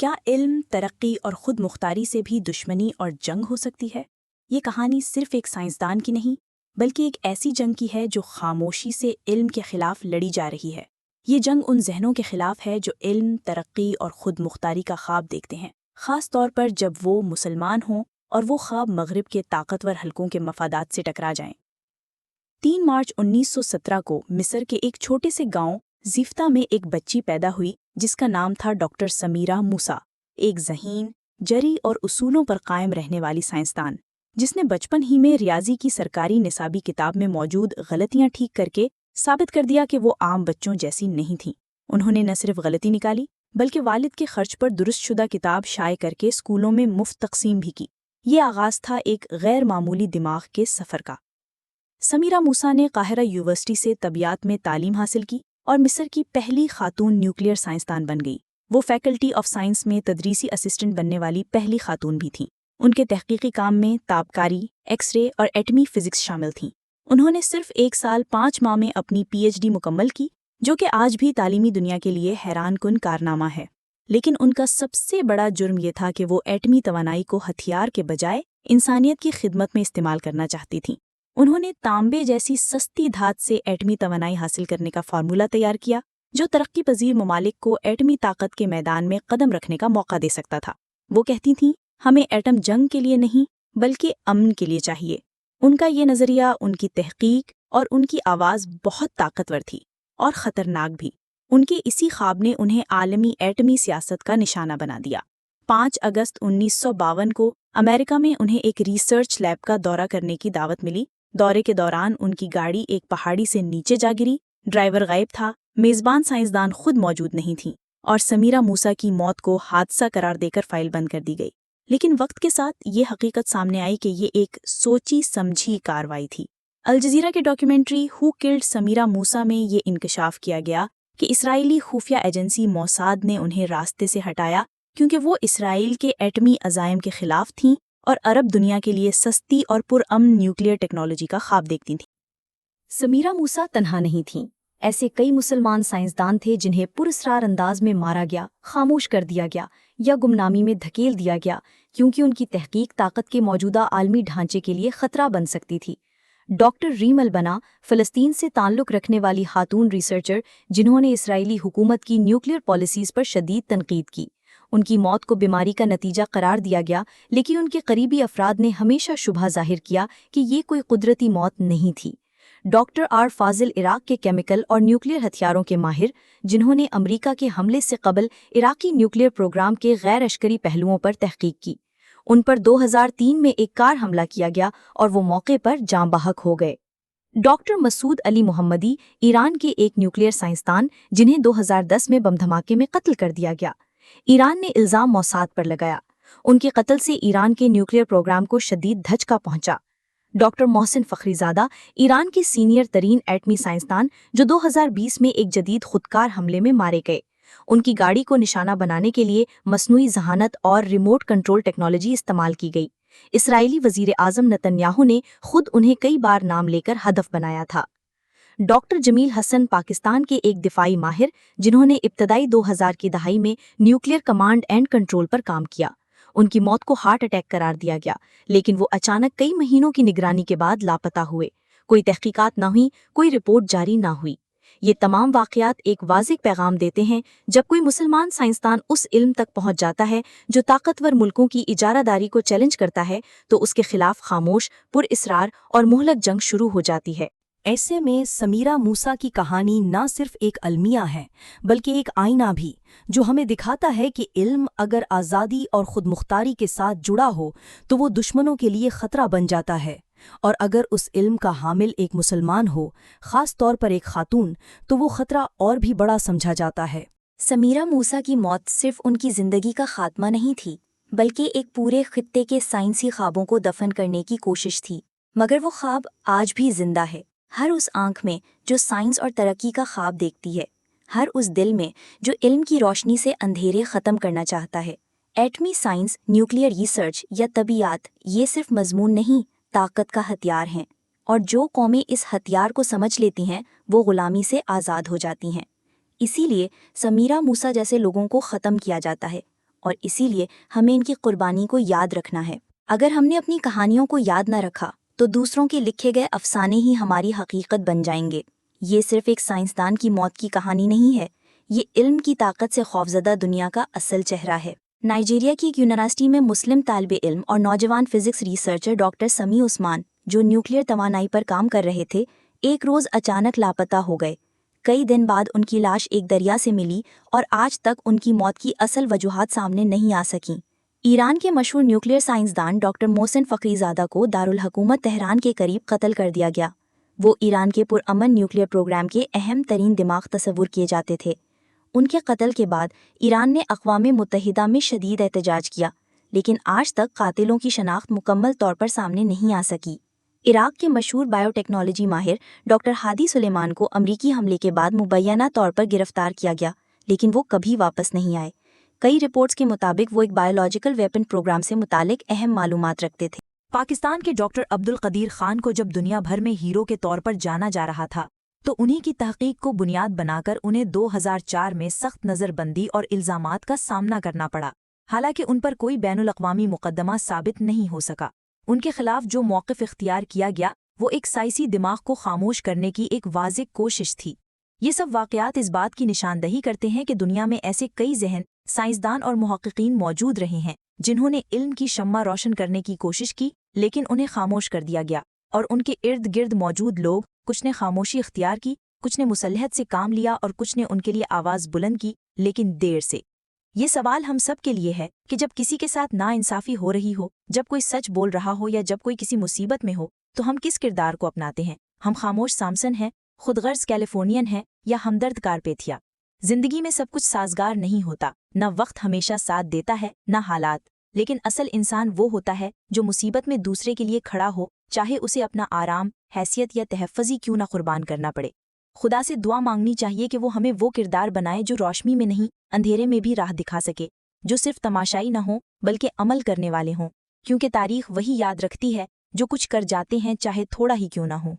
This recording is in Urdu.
کیا علم، ترقی اور خود مختاری سے بھی دشمنی اور جنگ ہو سکتی ہے؟ یہ کہانی صرف ایک سائنسدان کی نہیں، بلکہ ایک ایسی جنگ کی ہے جو خاموشی سے علم کے خلاف لڑی جا رہی ہے۔ یہ جنگ ان ذہنوں کے خلاف ہے جو علم، ترقی اور خود مختاری کا خواب دیکھتے ہیں، خاص طور پر جب وہ مسلمان ہوں اور وہ خواب مغرب کے طاقتور حلقوں کے مفادات سے ٹکرا جائیں۔ 3 مارچ 1917 کو مصر کے ایک چھوٹے سے گاؤں زیفتہ میں ایک بچی پیدا ہوئی جس کا نام تھا ڈاکٹر سمیرہ موسیٰ، ایک ذہین، جری اور اصولوں پر قائم رہنے والی سائنسدان، جس نے بچپن ہی میں ریاضی کی سرکاری نصابی کتاب میں موجود غلطیاں ٹھیک کر کے ثابت کر دیا کہ وہ عام بچوں جیسی نہیں تھیں۔ انہوں نے نہ صرف غلطی نکالی بلکہ والد کے خرچ پر درست شدہ کتاب شائع کر کے اسکولوں میں مفت تقسیم بھی کی۔ یہ آغاز تھا ایک غیر معمولی دماغ کے سفر کا۔ سمیرہ موسیٰ نے قاہرہ یونیورسٹی سے طبیعیات میں تعلیم حاصل کی اور مصر کی پہلی خاتون نیوکلیئر سائنسدان بن گئی۔ وہ فیکلٹی آف سائنس میں تدریسی اسسٹنٹ بننے والی پہلی خاتون بھی تھیں۔ ان کے تحقیقی کام میں تابکاری، ایکس رے اور ایٹمی فزکس شامل تھیں۔ انہوں نے صرف 1 سال 5 ماہ میں اپنی پی ایچ ڈی مکمل کی، جو کہ آج بھی تعلیمی دنیا کے لیے حیران کن کارنامہ ہے۔ لیکن ان کا سب سے بڑا جرم یہ تھا کہ وہ ایٹمی توانائی کو ہتھیار کے بجائے انسانیت کی خدمت میں استعمال کرنا چاہتی تھیں۔ انہوں نے تانبے جیسی سستی دھات سے ایٹمی توانائی حاصل کرنے کا فارمولہ تیار کیا جو ترقی پذیر ممالک کو ایٹمی طاقت کے میدان میں قدم رکھنے کا موقع دے سکتا تھا۔ وہ کہتی تھیں، ہمیں ایٹم جنگ کے لیے نہیں بلکہ امن کے لیے چاہیے۔ ان کا یہ نظریہ، ان کی تحقیق اور ان کی آواز بہت طاقتور تھی اور خطرناک بھی۔ ان کے اسی خواب نے انہیں عالمی ایٹمی سیاست کا نشانہ بنا دیا۔ 5 اگست 1952 کو امریکہ میں انہیں ایک ریسرچ لیب کا دورہ کرنے کی دعوت ملی۔ دورے کے دوران ان کی گاڑی ایک پہاڑی سے نیچے جا گری، ڈرائیور غائب تھا، میزبان سائنسدان خود موجود نہیں تھیں اور سمیرہ موسیٰ کی موت کو حادثہ قرار دے کر فائل بند کر دی گئی۔ لیکن وقت کے ساتھ یہ حقیقت سامنے آئی کہ یہ ایک سوچی سمجھی کارروائی تھی۔ الجزیرہ کے ڈاکیومنٹری ہو کلڈ سمیرہ موسیٰ میں یہ انکشاف کیا گیا کہ اسرائیلی خفیہ ایجنسی موساد نے انہیں راستے سے ہٹایا کیونکہ وہ اسرائیل کے ایٹمی عزائم کے خلاف تھیں اور عرب دنیا کے لیے سستی اور پرامن نیوکلیئر ٹیکنالوجی کا خواب دیکھتی تھیں۔ سمیرہ موسیٰ تنہا نہیں تھیں۔ ایسے کئی مسلمان سائنسدان تھے جنہیں پراسرار انداز میں مارا گیا، خاموش کر دیا گیا یا گمنامی میں دھکیل دیا گیا کیونکہ ان کی تحقیق طاقت کے موجودہ عالمی ڈھانچے کے لیے خطرہ بن سکتی تھی۔ ڈاکٹر ریم البنا، فلسطین سے تعلق رکھنے والی خاتون ریسرچر جنہوں نے اسرائیلی حکومت کی نیوکلیئر پالیسیز پر شدید تنقید کی۔ ان کی موت کو بیماری کا نتیجہ قرار دیا گیا، لیکن ان کے قریبی افراد نے ہمیشہ شبہ ظاہر کیا کہ یہ کوئی قدرتی موت نہیں تھی۔ ڈاکٹر آر فاضل، عراق کے کیمیکل اور نیوکلیئر ہتھیاروں کے ماہر، جنہوں نے امریکہ کے حملے سے قبل عراقی نیوکلیئر پروگرام کے غیر عسکری پہلوؤں پر تحقیق کی۔ ان پر 2003 میں ایک کار حملہ کیا گیا اور وہ موقع پر جاں بحق ہو گئے۔ ڈاکٹر مسعود علی محمدی، ایران کے ایک نیوکلیئر سائنسدان جنہیں 2010 میں بم دھماکے میں قتل کر دیا گیا۔ ایران نے الزام موساد پر لگایا۔ ان کے قتل سے ایران کے نیوکلیئر پروگرام کو شدید دھچکا پہنچا۔ ڈاکٹر محسن فخری زادہ، ایران کے سینئر ترین ایٹمی سائنسدان جو 2020 میں ایک جدید خودکار حملے میں مارے گئے۔ ان کی گاڑی کو نشانہ بنانے کے لیے مصنوعی ذہانت اور ریموٹ کنٹرول ٹیکنالوجی استعمال کی گئی۔ اسرائیلی وزیر اعظم نتنیاہو نے خود انہیں کئی بار نام لے کر ہدف بنایا تھا۔ ڈاکٹر جمیل حسن، پاکستان کے ایک دفاعی ماہر جنہوں نے ابتدائی 2000 کی دہائی میں نیوکلیئر کمانڈ اینڈ کنٹرول پر کام کیا۔ ان کی موت کو ہارٹ اٹیک قرار دیا گیا، لیکن وہ اچانک کئی مہینوں کی نگرانی کے بعد لاپتہ ہوئے۔ کوئی تحقیقات نہ ہوئی، کوئی رپورٹ جاری نہ ہوئی۔ یہ تمام واقعات ایک واضح پیغام دیتے ہیں، جب کوئی مسلمان سائنسدان اس علم تک پہنچ جاتا ہے جو طاقتور ملکوں کی اجارہ داری کو چیلنج کرتا ہے تو اس کے خلاف خاموش، پراسرار اور مہلک جنگ شروع ہو جاتی ہے۔ ایسے میں سمیرہ موسیٰ کی کہانی نہ صرف ایک المیہ ہے بلکہ ایک آئینہ بھی، جو ہمیں دکھاتا ہے کہ علم اگر آزادی اور خود مختاری کے ساتھ جڑا ہو تو وہ دشمنوں کے لیے خطرہ بن جاتا ہے، اور اگر اس علم کا حامل ایک مسلمان ہو، خاص طور پر ایک خاتون، تو وہ خطرہ اور بھی بڑا سمجھا جاتا ہے۔ سمیرہ موسیٰ کی موت صرف ان کی زندگی کا خاتمہ نہیں تھی، بلکہ ایک پورے خطے کے سائنسی خوابوں کو دفن کرنے کی کوشش تھی۔ مگر وہ خواب آج بھی زندہ ہے، ہر اس آنکھ میں جو سائنس اور ترقی کا خواب دیکھتی ہے، ہر اس دل میں جو علم کی روشنی سے اندھیرے ختم کرنا چاہتا ہے۔ ایٹمی سائنس، نیوکلیئر ریسرچ یا طبیعیات یہ صرف مضمون نہیں، طاقت کا ہتھیار ہیں، اور جو قومیں اس ہتھیار کو سمجھ لیتی ہیں وہ غلامی سے آزاد ہو جاتی ہیں۔ اسی لیے سمیرہ موسیٰ جیسے لوگوں کو ختم کیا جاتا ہے، اور اسی لیے ہمیں ان کی قربانی کو یاد رکھنا ہے۔ اگر ہم نے اپنی کہانیوں کو یاد نہ رکھا تو دوسروں کے لکھے گئے افسانے ہی ہماری حقیقت بن جائیں گے۔ یہ صرف ایک سائنسدان کی موت کی کہانی نہیں ہے، یہ علم کی طاقت سے خوفزدہ دنیا کا اصل چہرہ ہے۔ نائجیریا کی ایک یونیورسٹی میں مسلم طالب علم اور نوجوان فزکس ریسرچر ڈاکٹر سمیع عثمان، جو نیوکلیئر توانائی پر کام کر رہے تھے، ایک روز اچانک لاپتہ ہو گئے۔ کئی دن بعد ان کی لاش ایک دریا سے ملی اور آج تک ان کی موت کی اصل وجوہات سامنے نہیں آ سکیں۔ ایران کے مشہور نیوکلیئر سائنسدان ڈاکٹر محسن فخری زادہ کو دارالحکومت تہران کے قریب قتل کر دیا گیا۔ وہ ایران کے پرامن نیوکلیئر پروگرام کے اہم ترین دماغ تصور کیے جاتے تھے۔ ان کے قتل کے بعد ایران نے اقوام متحدہ میں شدید احتجاج کیا، لیکن آج تک قاتلوں کی شناخت مکمل طور پر سامنے نہیں آ سکی۔ عراق کے مشہور بائیو ٹیکنالوجی ماہر ڈاکٹر ہادی سلیمان کو امریکی حملے کے بعد مبینہ طور پر گرفتار کیا گیا، لیکن وہ کبھی واپس نہیں آئے۔ کئی رپورٹس کے مطابق وہ ایک بایولوجیکل ویپن پروگرام سے متعلق اہم معلومات رکھتے تھے۔ پاکستان کے ڈاکٹر عبدالقدیر خان کو جب دنیا بھر میں ہیرو کے طور پر جانا جا رہا تھا تو انہی کی تحقیق کو بنیاد بنا کر انہیں 2004 میں سخت نظر بندی اور الزامات کا سامنا کرنا پڑا۔ حالانکہ ان پر کوئی بین الاقوامی مقدمہ ثابت نہیں ہو سکا، ان کے خلاف جو موقف اختیار کیا گیا وہ ایک سائنسی دماغ کو خاموش کرنے کی ایک واضح کوشش تھی۔ یہ سب واقعات اس بات کی نشاندہی کرتے ہیں کہ دنیا میں ایسے کئی ذہن، سائنسدان اور محققین موجود رہے ہیں جنہوں نے علم کی شمع روشن کرنے کی کوشش کی، لیکن انہیں خاموش کر دیا گیا، اور ان کے ارد گرد موجود لوگ، کچھ نے خاموشی اختیار کی، کچھ نے مصلحت سے کام لیا اور کچھ نے ان کے لیے آواز بلند کی، لیکن دیر سے۔ یہ سوال ہم سب کے لیے ہے کہ جب کسی کے ساتھ ناانصافی ہو رہی ہو، جب کوئی سچ بول رہا ہو یا جب کوئی کسی مصیبت میں ہو، تو ہم کس کردار کو اپناتے ہیں؟ ہم خاموش سامسن ہیں، خود غرض کیلیفورنین ہیں، یا ہمدرد کارپیتھیا؟ زندگی میں سب کچھ سازگار نہیں ہوتا، نہ وقت ہمیشہ ساتھ دیتا ہے نہ حالات، لیکن اصل انسان وہ ہوتا ہے جو مصیبت میں دوسرے کے لیے کھڑا ہو، چاہے اسے اپنا آرام، حیثیت یا تحفظ ہی کیوں نہ قربان کرنا پڑے۔ خدا سے دعا مانگنی چاہیے کہ وہ ہمیں وہ کردار بنائے جو روشنی میں نہیں، اندھیرے میں بھی راہ دکھا سکے، جو صرف تماشائی نہ ہوں بلکہ عمل کرنے والے ہوں، کیونکہ تاریخ وہی یاد رکھتی ہے جو کچھ کر جاتے ہیں، چاہے تھوڑا ہی کیوں نہ ہو۔